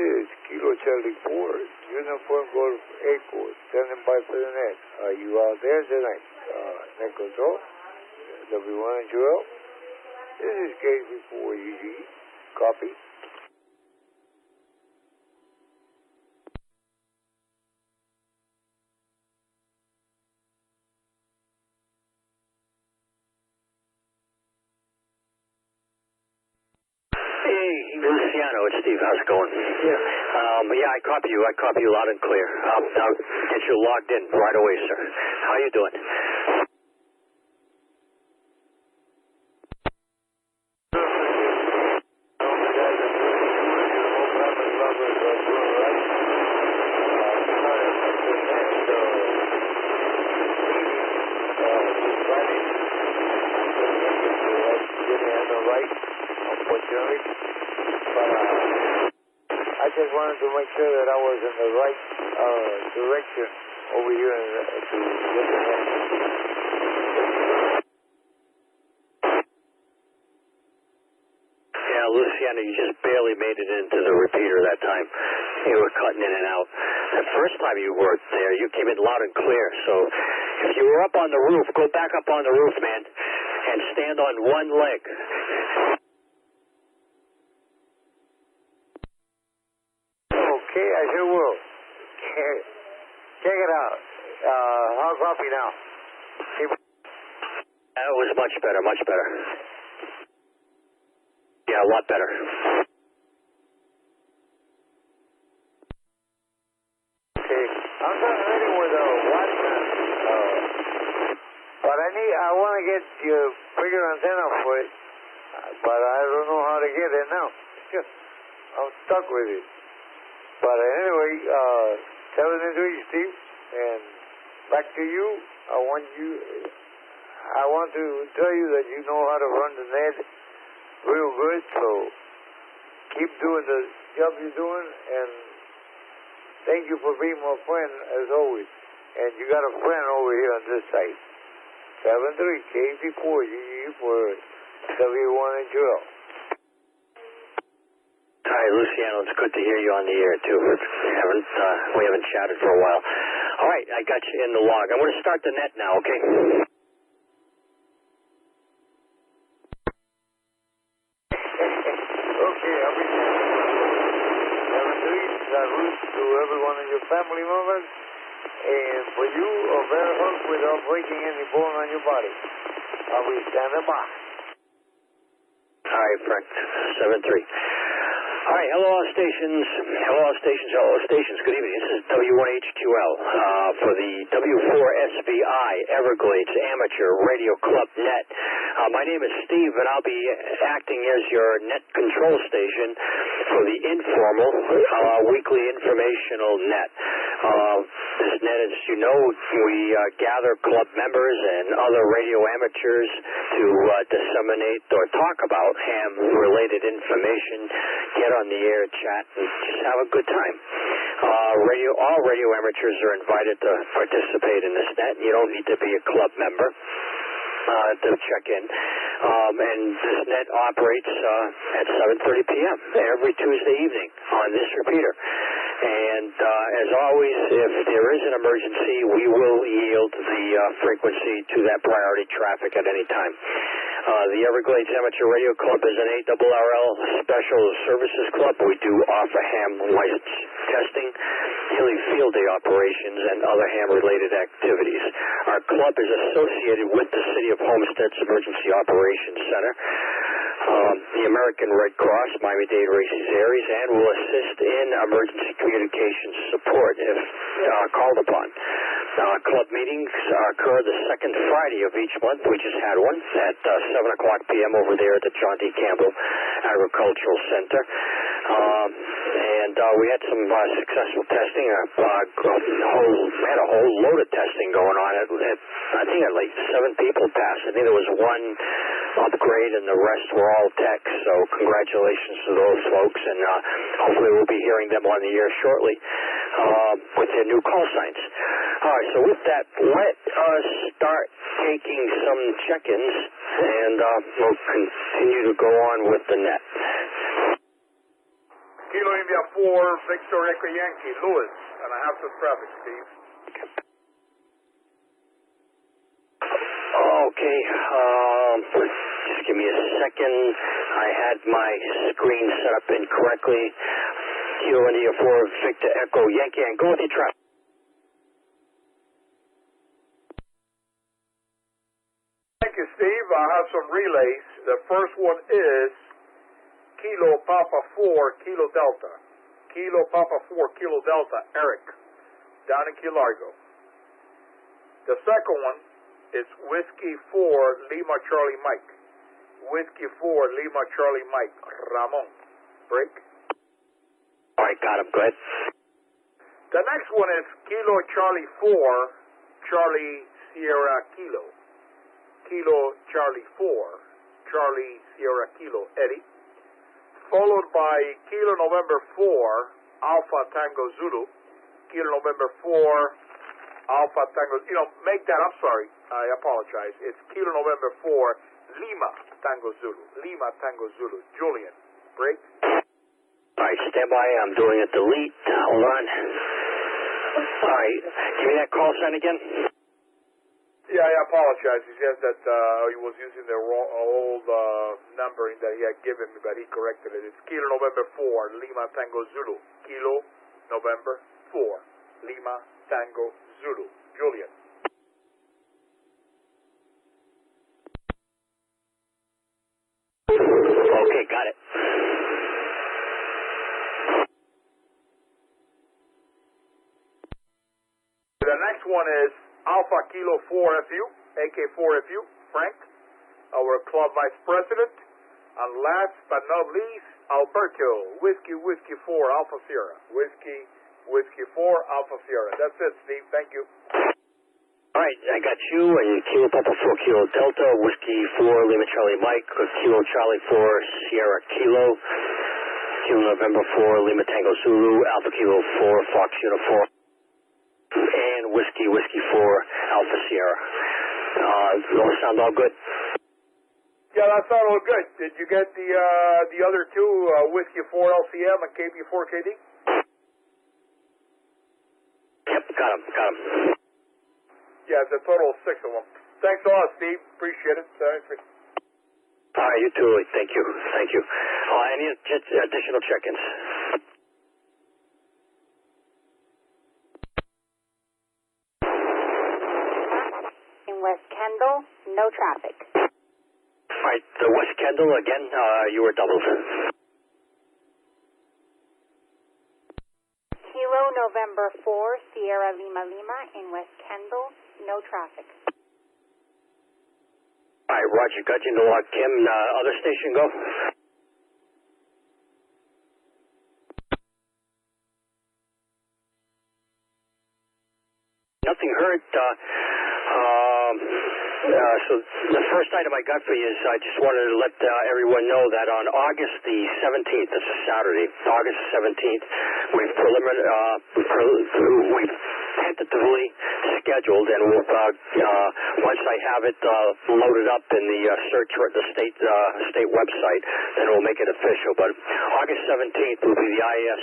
is Kilo Charlie 4, Uniform Golf Echo, standing by for the net. Are you out there tonight? Net control, W1 and 2L. This is KV4UG. Copy. Hey, Luciano, it's Steve. How's it going? Yeah, I copy you. I copy you loud and clear. I'll get you logged in right away, sir. How you doing? I just wanted to make sure that I was in the right direction over here to get the net. Yeah, Luciano, you just barely made it into the repeater that time. You were cutting in and out. The first time you were there, you came in loud and clear. So if you were up on the roof, go back up on the roof, man, and stand on one leg. Okay, I sure will. Check it out. I'll copy now. That was much better, much better. Yeah, a lot better. Okay, I'm not ready with a Watson, but I want to get your bigger antenna for it, but I don't know how to get it now. I'm stuck with it. But anyway, 7-3, Steve, and back to you. I want to tell you that you know how to run the net real good, so keep doing the job you're doing, and thank you for being my friend, as always. And you got a friend over here on this side. 7-3, KV4, UG for W1 and 2L. Hi, Luciano. It's good to hear you on the air, too. We haven't chatted for a while. All right, I got you in the log. I'm going to start the net now, okay? Okay, I'll be there. 7-3, salute to every one of your family members. And for you, a better hug without breaking any bone on your body. I'll be standing by. All right, Frank. 7-3. All right, hello all stations. Hello all stations. Hello all stations. Good evening. This is W1HQL for the W4SVI Everglades Amateur Radio Club Net. My name is Steve, and I'll be acting as your net control station for the informal weekly informational net. This net, as you know, we gather club members and other radio amateurs to disseminate or talk about ham-related information, get on the air, chat, and just have a good time. All radio amateurs are invited to participate in this net. You don't need to be a club member to check in. And this net operates at 7:30 p.m. every Tuesday evening on this repeater. And as always, if there is an emergency, we will yield the frequency to that priority traffic at any time. The Everglades Amateur Radio Club is an ARRL Special Services Club. We do offer ham license testing, daily field day operations, and other ham-related activities. Our club is associated with the City of Homestead's Emergency Operations Center, the American Red Cross, Miami-Dade Races Aries, and will assist in emergency communications support if called upon. Club meetings occur the second Friday of each month. We just had one at 7 o'clock p.m. over there at the John D. Campbell Agricultural Center. And we had some successful testing. Had a whole load of testing going on. I think like 7 people passed. I think there was one upgrade and the rest were all techs. So congratulations to those folks. And hopefully we'll be hearing them on the air shortly with their new call signs. All right, so with that, let us start taking some check-ins, and we'll continue to go on with the net. Kilo India 4, Victor Echo Yankee, Lewis, and I have some traffic, Steve. Okay, just give me a second. I had my screen set up incorrectly. Kilo India 4, Victor Echo Yankee, and go with your traffic. Thank you, Steve. I have some relays. The first one is Kilo Papa 4, Kilo Delta. Kilo Papa 4, Kilo Delta, Eric, down in Key Largo. The second one is Whiskey 4, Lima Charlie Mike. Whiskey 4, Lima Charlie Mike, Ramon. Break. All right, got him. Go ahead. The next one is Kilo Charlie 4, Charlie Sierra Kilo. Kilo Charlie 4, Charlie Sierra Kilo, Eddie. Followed by Kilo November 4, Alpha Tango Zulu. Kilo November 4, Alpha Tango, make that, I'm sorry, I apologize. It's Kilo November 4, Lima Tango Zulu. Lima Tango Zulu, Julian. Break. All right, stand by. I'm doing a delete. Hold on. All right, give me that call sign again. Yeah, I apologize. He says that he was using the old numbering that he had given me, but he corrected it. It's Kilo November 4, Lima Tango Zulu. Kilo November 4, Lima Tango Zulu. Julian. Okay, got it. The next one is Alpha Kilo 4FU, AK4FU, Frank, our club vice president. And last but not least, Alberto, Whiskey 4, Alpha Sierra. Whiskey 4, Alpha Sierra. That's it, Steve. Thank you. All right, I got you and Kilo Papa 4, Kilo Delta, Whiskey 4, Lima Charlie Mike, Kilo Charlie 4, Sierra Kilo, Kilo November 4, Lima Tango Zulu, Alpha Kilo 4, Fox Uniform, and Whiskey 4, Alpha Sierra. Those sound all good? Yeah, that sounds all good. Did you get the other two, Whiskey 4 LCM and KB 4 KD? Yep, got them. Yeah, it's a total of 6 of them. Thanks a lot, Steve. Appreciate it. All right, you too. Thank you. Any additional check-ins? In West Kendall, no traffic. All right, the West Kendall, again, you were doubled. Kilo November 4, Sierra Lima in West Kendall, no traffic. All right, Roger, got you. No, Kim, other station, go. Nothing heard. So the first item I got for you is I just wanted to let everyone know that on August the 17th, that's a Saturday, August 17th, we've tentatively scheduled, and we'll once I have it loaded up in the search for the state website, then we'll make it official. But August 17th will be the IS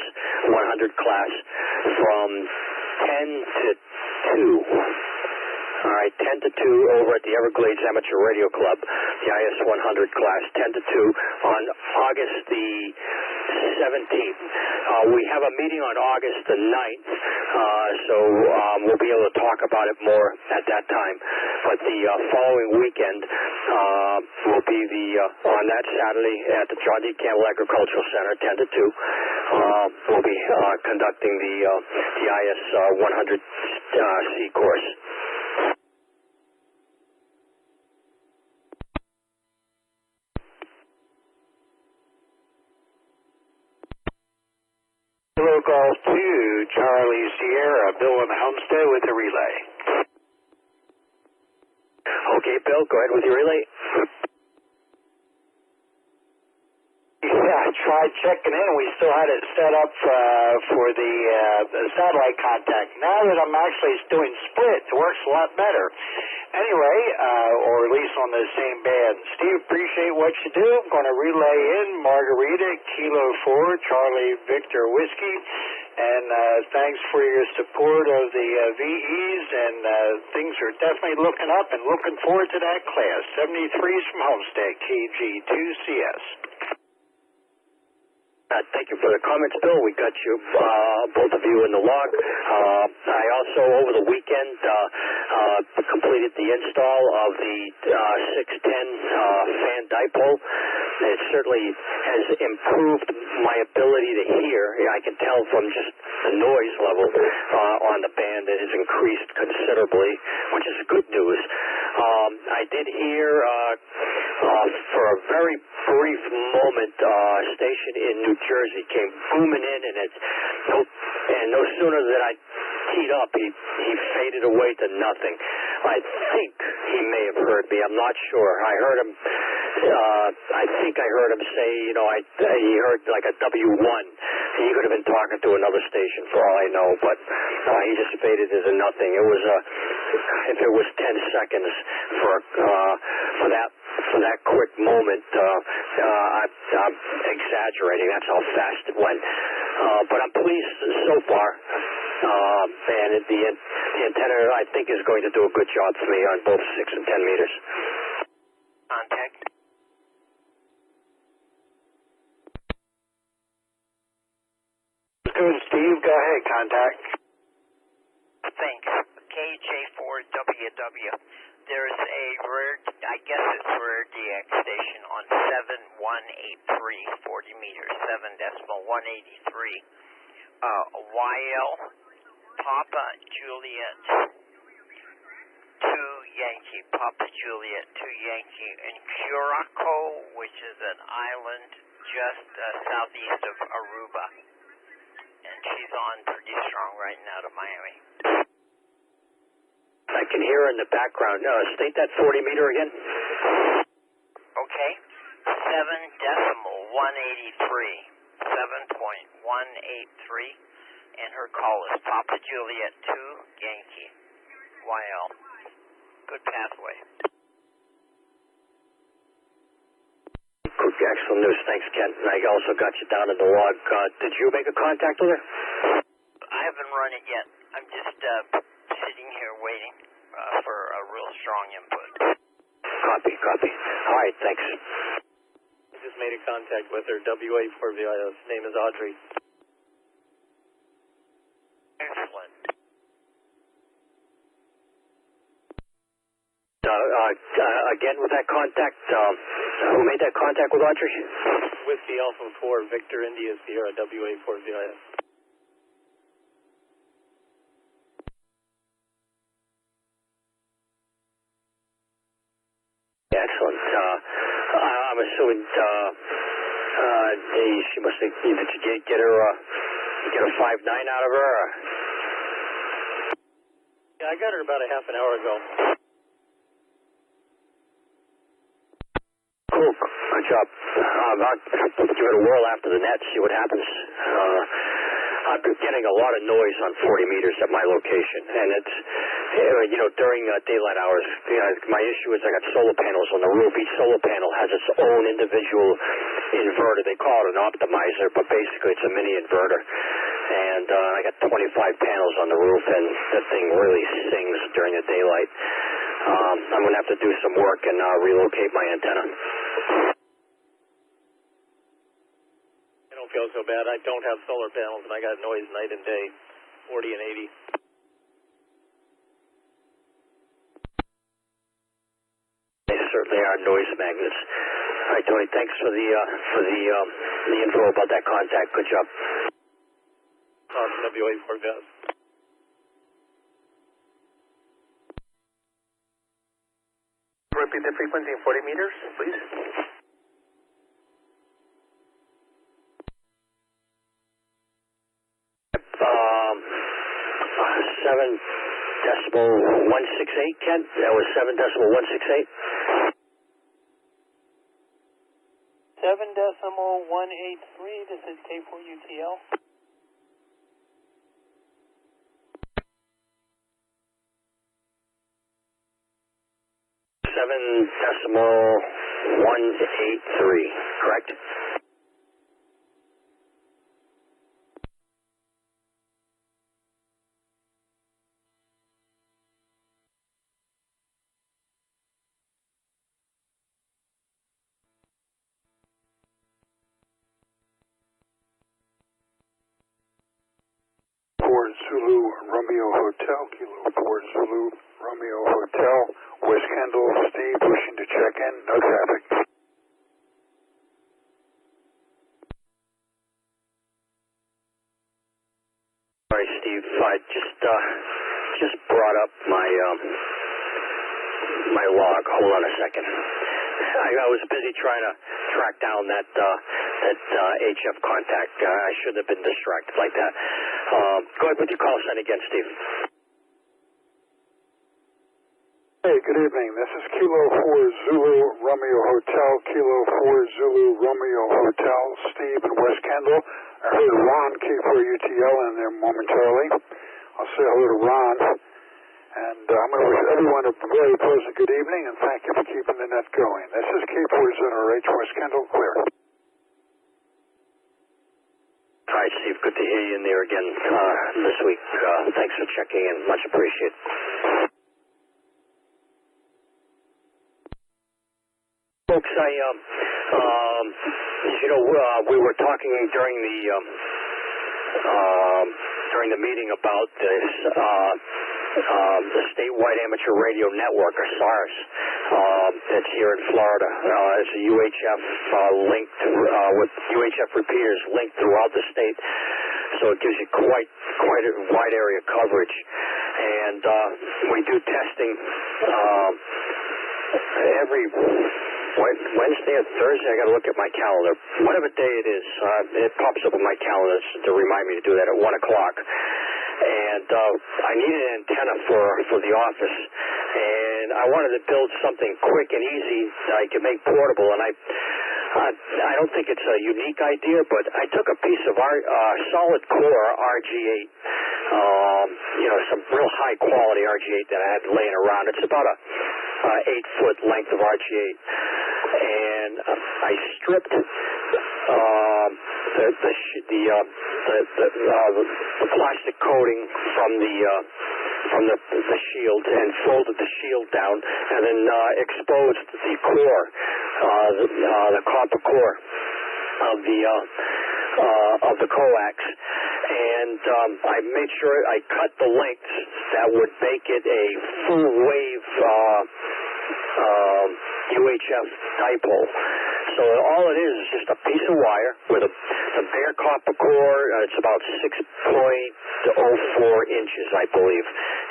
100 class from 10 to 2. All right, 10 to 2 over at the Everglades Amateur Radio Club, the IS 100 class, 10 to 2 on August the 17th. We have a meeting on August the 9th, so we'll be able to talk about it more at that time. But the following weekend will be on that Saturday at the John D. Campbell Agricultural Center, 10 to 2. We'll be conducting the IS 100C course. Golf 2, Charlie Sierra, Bill in Homestead with the relay. Okay, Bill, go ahead with your relay. Yeah, I tried tried checking in, we still had it set up for the satellite contact. Now that I'm actually doing split, it works a lot better. Anyway, or at least on the same band. Steve, appreciate what you do. I'm going to relay in Margarita, Kilo 4, Charlie Victor Whiskey, and thanks for your support of the VEs, and things are definitely looking up and looking forward to that class. 73s from Homestead, KG2CS. Thank you for the comments, Bill. We got you, both of you, in the log. I also, over the weekend, completed the install of the 610 fan dipole. It certainly has improved my ability to hear. I can tell from just the noise level on the band that has increased considerably, which is good news. I did hear, for a very brief moment, a station in New Jersey came booming in, and no sooner than I teed up, he faded away to nothing. I think he may have heard me. I'm not sure. I heard him. I think I heard him say, he heard like a W1. He could have been talking to another station for all I know, but he just faded into nothing. It was if it was 10 seconds for that quick moment, I'm exaggerating. That's how fast it went. But I'm pleased so far. And the antenna, I think, is going to do a good job for me on both 6 and 10 meters. Contact. Good, Steve. Go ahead, contact. Thanks. KJ4WW. There's a rare, I guess it's rare DX station on 7183, 40 meters, 7.183. YL, Papa Juliet 2 Yankee, Papa Juliet 2 Yankee, in Curacao, which is an island just southeast of Aruba. And she's on pretty strong right now to Miami. I can hear her in the background. State that 40 meter again. Okay. 7.183. 7.183. And her call is Papa Juliet 2 Yankee. YL. Good pathway. Excellent news. Thanks, Ken. And I also got you down in the log. Did you make a contact with her? I haven't run it yet. I'm just sitting here waiting for a real strong input. Copy. All right, thanks. I just made a contact with her. WA4VIS. Name is Audrey. Excellent. Again with that contact, who made that contact with Audrey? Whiskey Alpha 4, Victor India Sierra, WA4VIS. Excellent. I'm assuming she must have, did you get her get a 5.9 out of her? Yeah, I got her about a half an hour ago. Cool. Good job. I'll give it a whirl after the net, see what happens. I've been getting a lot of noise on 40 meters at my location, and it's, during daylight hours, my issue is I got solar panels on the roof. Each solar panel has its own individual inverter. They call it an optimizer, but basically it's a mini inverter. And I got 25 panels on the roof, and that thing really sings during the daylight. I'm going to have to do some work and relocate my antenna. I don't feel so bad. I don't have solar panels, and I got noise night and day, 40 and 80. They certainly are noise magnets. All right, Tony, thanks for the info about that contact. Good job. WA4VIS. Repeat the frequency in 40 meters, please. Seven decimal 168, Ken? That was 7.168? 7.168. 7.183, this is K4UTL. 7.183, correct? Ford Zulu Romeo Hotel, Kilo Ford Zulu Romeo Hotel, West Kendall, Steve, wishing to check in, no traffic. All right, Steve, I just brought up my my log. Hold on a second. I was busy trying to track down that HF contact. I shouldn't have been distracted like that. Go ahead with your call sign again, Steve. Hey, good evening. This is Kilo 4 Zulu Romeo Hotel, Kilo 4 Zulu Romeo Hotel, Steve in West Kendall. I heard Ron K4UTL in there momentarily. I'll say hello to Ron. And I'm going to wish everyone a very pleasant good evening, and thank you for keeping the net going. This is K4ZRH West Kendall, clear. All right, Steve, good to hear you in there again this week. Thanks for checking in. Much appreciated. Folks, we were talking during the meeting about this the Statewide Amateur Radio Network, or SARS, that's here in Florida. It's a UHF linked with UHF repeaters linked throughout the state, so it gives you quite a wide area coverage. And we do testing every Wednesday or Thursday. I got to look at my calendar. Whatever day it is, it pops up on my calendar to remind me to do that at 1 o'clock. And I needed an antenna for the office, and I wanted to build something quick and easy that I could make portable. And I don't think it's a unique idea, but I took a piece of solid core RG8, some real high quality RG8 that I had laying around. It's about a 8-foot length of RG8, and I stripped the plastic coating from the shield and folded the shield down, and then exposed the core, the copper core of the coax, and I made sure I cut the lengths that would make it a full wave UHF dipole. So all it is just a piece of wire with a bare copper core. It's about 6.04 inches, I believe,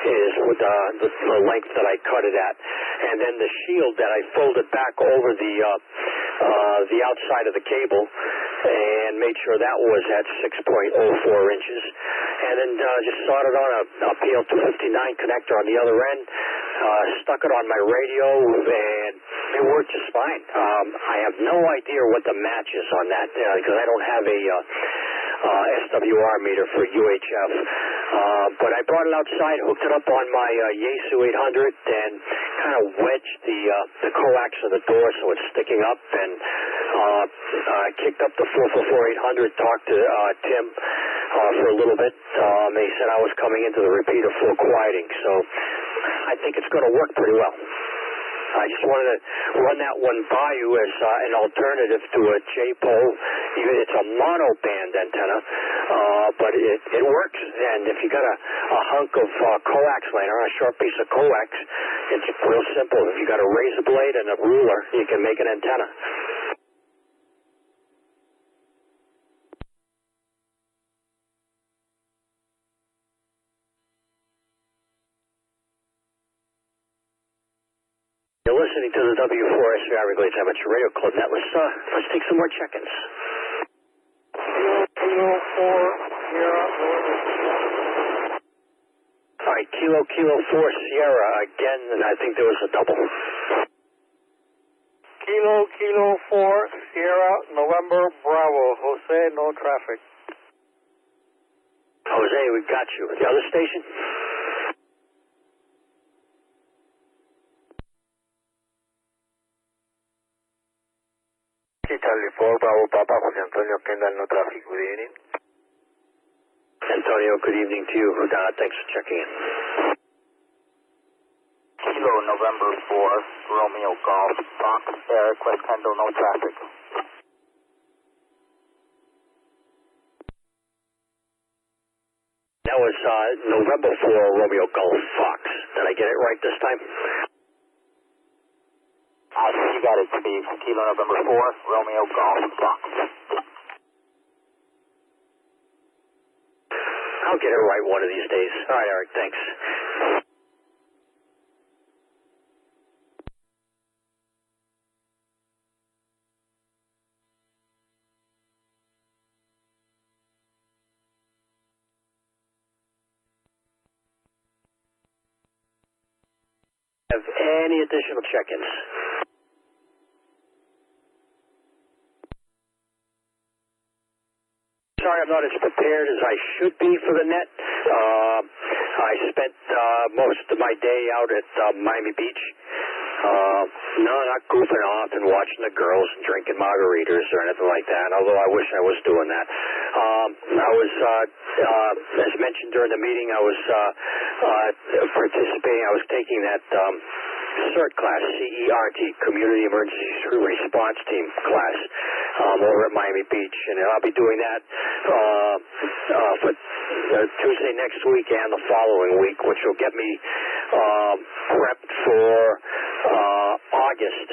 is with the length that I cut it at. And then the shield that I folded back over the outside of the cable and made sure that was at 6.04 inches. And then just soldered on a PL259 connector on the other end. Stuck it on my radio, and it worked just fine. I have no idea what the match is on that because I don't have a SWR meter for UHF. But I brought it outside, hooked it up on my Yaesu 800, and kind of wedged the coax of the door so it's sticking up, and kicked up the 444-800, talked to Tim for a little bit. They said I was coming into the repeater for quieting, so I think it's going to work pretty well. I just wanted to run that one by you as an alternative to a J-pole. It's a monoband antenna, but it works. And if you got a hunk of coax laying around, a short piece of coax, it's real simple. If you got a razor blade and a ruler, you can make an antenna. You're listening to the W4SV Everglades Amateur Radio Club Net. Let's take some more check-ins. Kilo 4 Sierra. All right, Kilo 4 Sierra again, and I think there was a double. Kilo Kilo 4, Sierra, November, Bravo. Jose, no traffic. Jose, we got you. The other station? Charlie 4, Bravo, Papa, Jose Antonio, Kendall, no traffic. Good evening. Antonio, good evening to you. Thanks for checking in. Kilo November 4, Romeo Golf, Fox, Eric, West Kendall, no traffic. That was November 4, Romeo Golf, Fox. Did I get it right this time? You got it, Steve. Kilo November 4, Romeo Golf, Fox. I'll get it right one of these days. All right, Eric, thanks. Have any additional check-ins? Sorry, I'm not as prepared as I should be for the net. I spent most of my day out at Miami Beach. No, not goofing off and watching the girls and drinking margaritas or anything like that, although I wish I was doing that. I was, as mentioned during the meeting, I was participating, I was taking that CERT class, CEARC, Community Emergency Response Team class, over at Miami Beach, and I'll be doing that for Tuesday next week and the following week, which will get me prepped for August.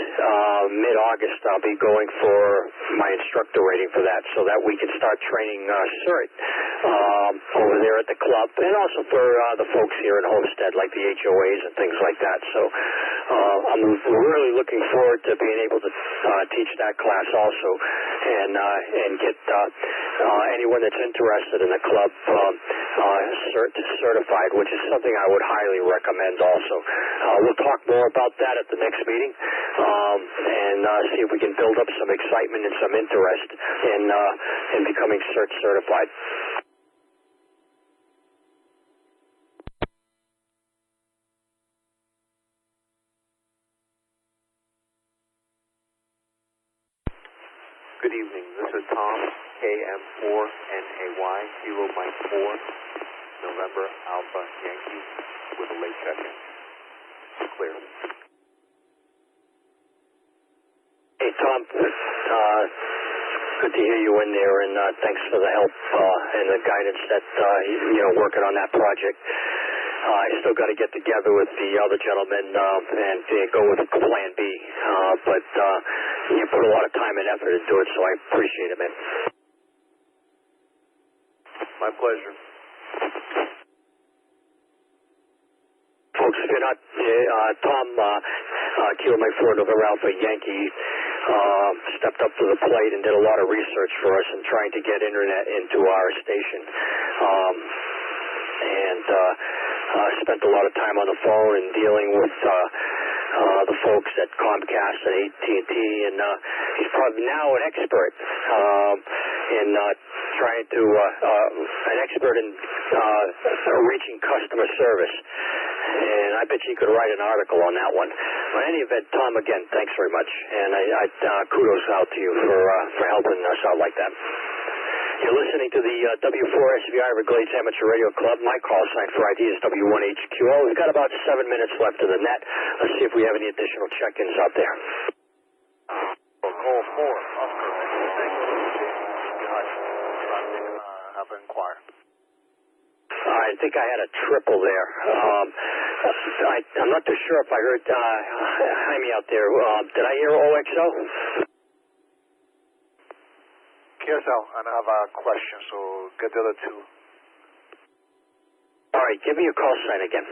Mid-August, I'll be going for my instructor rating for that, so that we can start training CERT over there at the club, and also for the folks here at Homestead, like the HOAs and things like that. So I'm really looking forward to being able to teach that class also, and get anyone that's interested in the club certified, which is something I would highly recommend also. We'll talk more about that at the next meeting, and see if we can build up some excitement and some interest in becoming CERT certified. Good evening. This is Tom, KM4NAY, Kilo Mike 4, November Alpha Yankee, with a late check-in. Clear. Hey, Tom, good to hear you in there, and thanks for the help and the guidance that, working on that project. I still got to get together with the other gentlemen and go with Plan B, but you put a lot of time and effort into it, so I appreciate it, man. My pleasure. Folks, if you're not, Tom, Kilo Mike 4, November Alpha Yankee, stepped up to the plate and did a lot of research for us and trying to get internet into our station. And spent a lot of time on the phone and dealing with the folks at Comcast and AT&T, and he's probably now an expert in trying to an expert in reaching customer service. And I bet you could write an article on that one. But in any event, Tom, again, thanks very much, and I kudos out to you for helping us out like that. You're listening to the W4SVI Everglades Amateur Radio Club. My call sign for ID is W1HQO. We've got about 7 minutes left to the net. Let's see if we have any additional check-ins out there. Call 4, Oscar. Have an inquire. I think I had a triple there. I'm not too sure if I heard Jaime out there. Did I hear OXO? KSL, and I have a question, so get the other two. All right, give me your call sign again.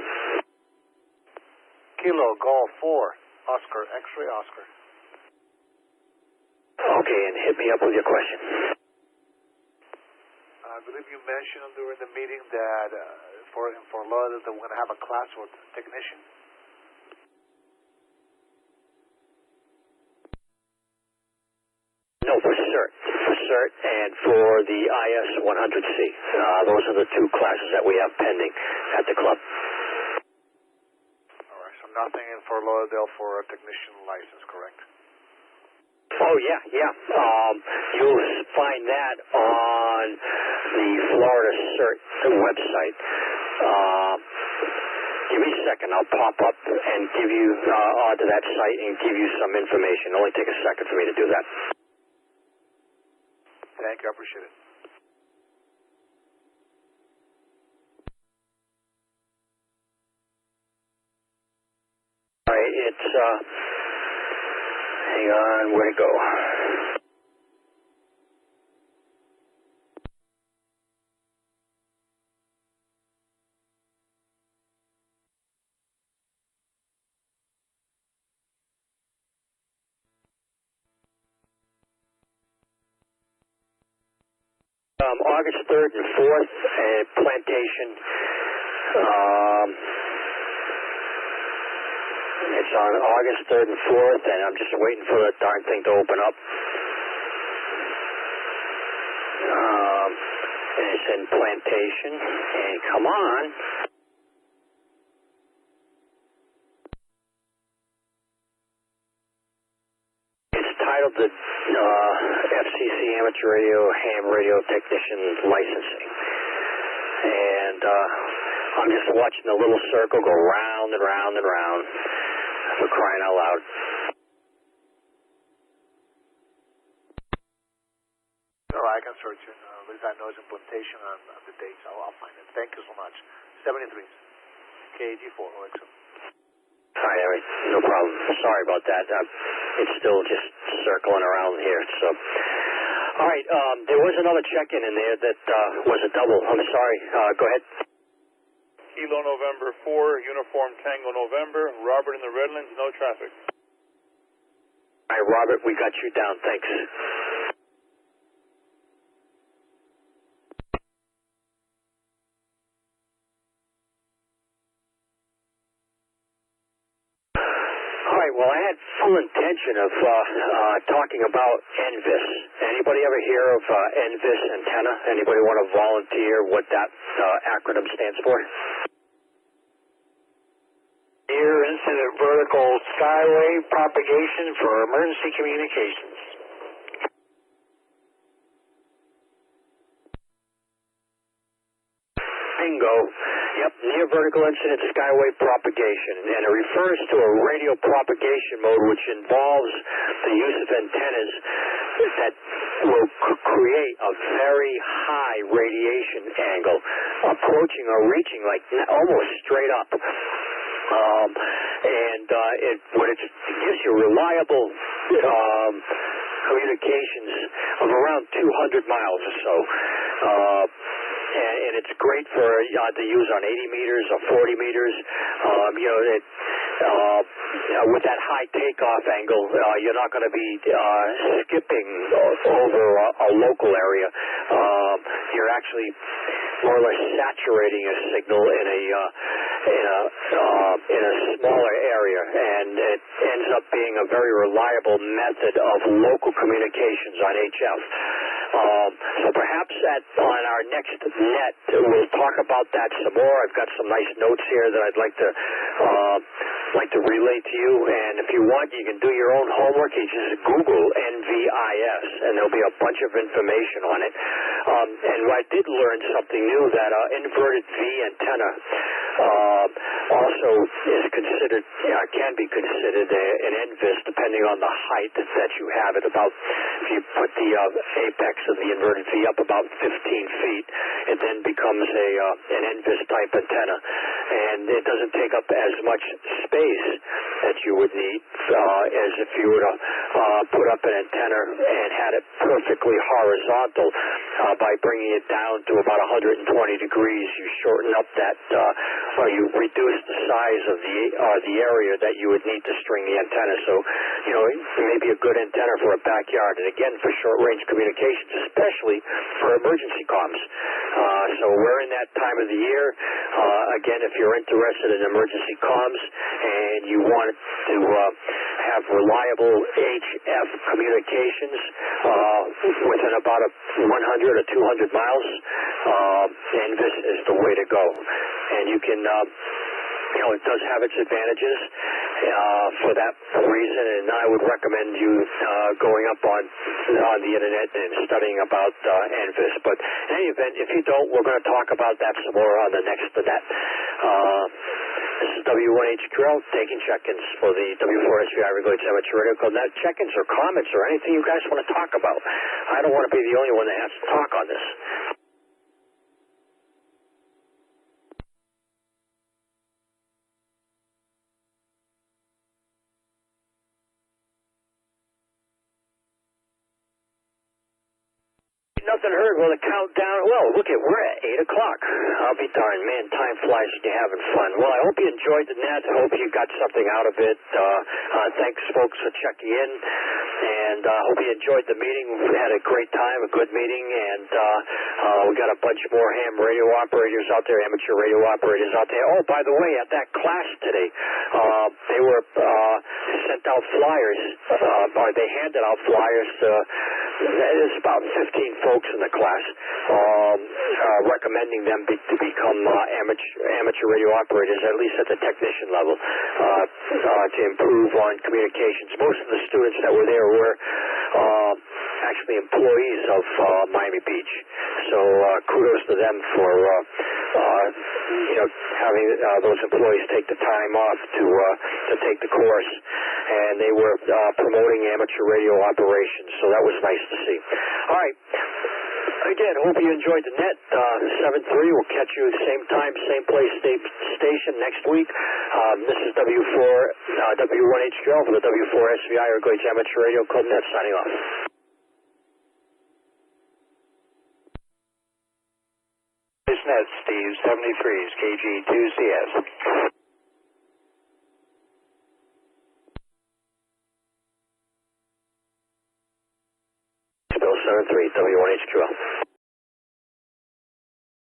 Kilo, Golf 4, Oscar, X-ray, Oscar. Okay, and hit me up with your question. I believe you mentioned during the meeting that for Florida that we're going to have a class with technician. for the IS-100C. Those are the two classes that we have pending at the club. All right, so nothing in Fort Lauderdale for a technician license, correct? Oh, yeah. You'll find that on the Florida CERT website. Give me a second. I'll pop up and give you onto that site and give you some information. It'll only take a second for me to do that. Thank you. I appreciate it. All right. It's, hang on. Where'd it go? August 3rd and 4th at Plantation. It's on August 3rd and 4th, and I'm just waiting for that darn thing to open up. And it's in Plantation. And come on. It's titled the FCC Amateur Radio, Ham Radio Technician Licensing. And I'm just watching the little circle go round and round and round, for crying out loud. All right, I can search it. At least I know it's implementation on the dates. I'll find it. Thank you so much. 73. KAG4, OXO. All right, Harry. No problem. Sorry about that. It's still just circling around here. So, all right. There was another check-in in there that was a double. I'm sorry. Go ahead. Kilo November 4, Uniform Tango November, Robert in the Redlands, no traffic. All right, Robert, we got you down. Thanks. All right, well, I had full intention of talking about NVIS. Anybody ever hear of NVIS antenna? Anybody want to volunteer what that acronym stands for? Near Incident Vertical Skyway Propagation for Emergency Communications. Bingo. Yep, near vertical incident skyway propagation, and it refers to a radio propagation mode which involves the use of antennas that will create a very high radiation angle, approaching or reaching like almost straight up. It gives you reliable communications of around 200 miles or so. And it's great for to use on 80 meters or 40 meters. With that high takeoff angle, you're not going to be skipping over a local area. You're actually more or less saturating a signal in a smaller area, and it ends up being a very reliable method of local communications on HF. So perhaps on our next net, we'll talk about that some more. I've got some nice notes here that I'd like to relay to you. And if you want, you can do your own homework. You just Google NVIS, and there'll be a bunch of information on it. And I did learn something new, that inverted V antenna also is considered, can be considered an NVIS, depending on the height that you have it. About, if you put the apex of the inverted V up about 15 feet, it then becomes an NVIS type antenna, and it doesn't take up as much space that you would need as if you were to put up an antenna and had it perfectly horizontal. By bringing it down to about 120 degrees, you shorten up that, or you reduce the size of the area that you would need to string the antenna. So, it may be a good antenna for a backyard, and again, for short-range communications, especially for emergency comms. So we're in that time of the year. Again, if you're interested in emergency comms and you want to have reliable HF communications within about 100 or 200 miles, NVIS is the way to go. And you can, it does have its advantages for that reason, and I would recommend you going up on the internet and studying about NVIS. But in any event, if you don't, we're going to talk about that some more on the next net. This is W1HQL taking check-ins for the W4SVI Everglades Amateur Radio Club. Now, check-ins or comments or anything you guys want to talk about. I don't want to be the only one that has to talk on this. Nothing heard. Well, the countdown. Well, look at we're at 8 o'clock. I'll be darned, man. Time flies when you're having fun. Well, I hope you enjoyed the net. I hope you got something out of it. Thanks, folks, for checking in, and I hope you enjoyed the meeting. We had a great time, a good meeting, and we got a bunch more ham radio operators out there, amateur radio operators out there. Oh, by the way, at that class today, they were sent out flyers, or they handed out flyers to. There's about 15 folks in the class recommending them to become amateur radio operators, at least at the technician level, to improve on communications. Most of the students that were there were actually employees of Miami Beach. So kudos to them for having those employees take the time off to take the course, and they were promoting amateur radio operations. So that was nice to see. All right. Again, hope you enjoyed the net. 7-3. We'll catch you at the same time, same place, station next week. This is W1HQL for the W4SVI Everglades Amateur Radio Club Net signing off. Net, Steve, 73 is KG2CS.